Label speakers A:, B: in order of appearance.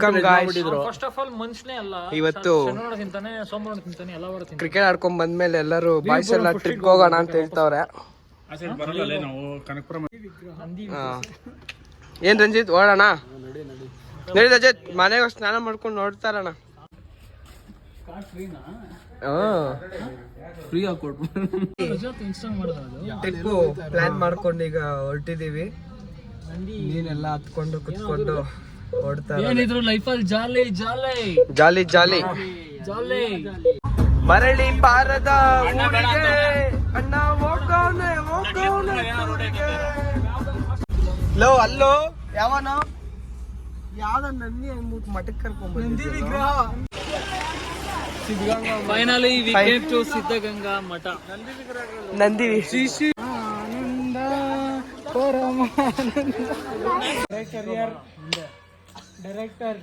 A: First of all ಮನುಷ್ಯನೇ ಅಲ್ಲ,
B: ಇವತ್ತು
A: ಶನಿವಾರ ತಿಂತಾನೆ, ಸೋಮವಾರ ತಿಂತಾನೆ, ಎಲ್ಲ ವಾರ ತಿಂತಾನೆ.
B: ಕ್ರಿಕೆಟ್ ಆಡ್ಕೊಂಡ್ ಬಂದ್ಮೇಲೆ ಎಲ್ಲರೂ ಬಾಯ್ಸ್ ಎಲ್ಲ ಟ್ರಿಪ್ ಹೋಗೋಣ ಅಂತ ಹೇಳ್ತಾವ್ರೆ. ಏನ್ ರಂಜಿತ್ ಓಡೋಣ? ನಡಿ ರಜಿತ್, ಮನೆಗೆ ಸ್ನಾನ ಮಾಡ್ಕೊಂಡು ನೋಡ್ತಾರಣ. ಟ್ರಿಪ್ ಪ್ಲಾನ್ ಮಾಡ್ಕೊಂಡು ಈಗ ಹೊರಟಿದೀವಿ. ನೀನೆಲ್ಲ ಹತ್ಕೊಂಡು ಕುತ್ಕೊಂಡು ಓಡ್ತಾರೆ.
A: ಲೈಫಲ್ಲಿ ಜಾಲಿ ಜಾಲಿ
B: ಜಾಲಿ ಜಾಲಿ
A: ಜಾಲಿ.
B: ಮರಳಿ ಬಾರದ ಊರಿಗೆ ಅಣ್ಣ ಹೋಗವ್ನೆ ಲೋ ಅಲ್ಲೋ ಯಾವನೋ ಯಾವ್ದ ನಂದಿ ಅಂದ್ಬಿಟ್ಟು ಮಠಕ್ಕೆ ಕರ್ಕೊಂಡ್
A: finally we came to Siddaganga Mutt.
B: Nandi
A: Ananda director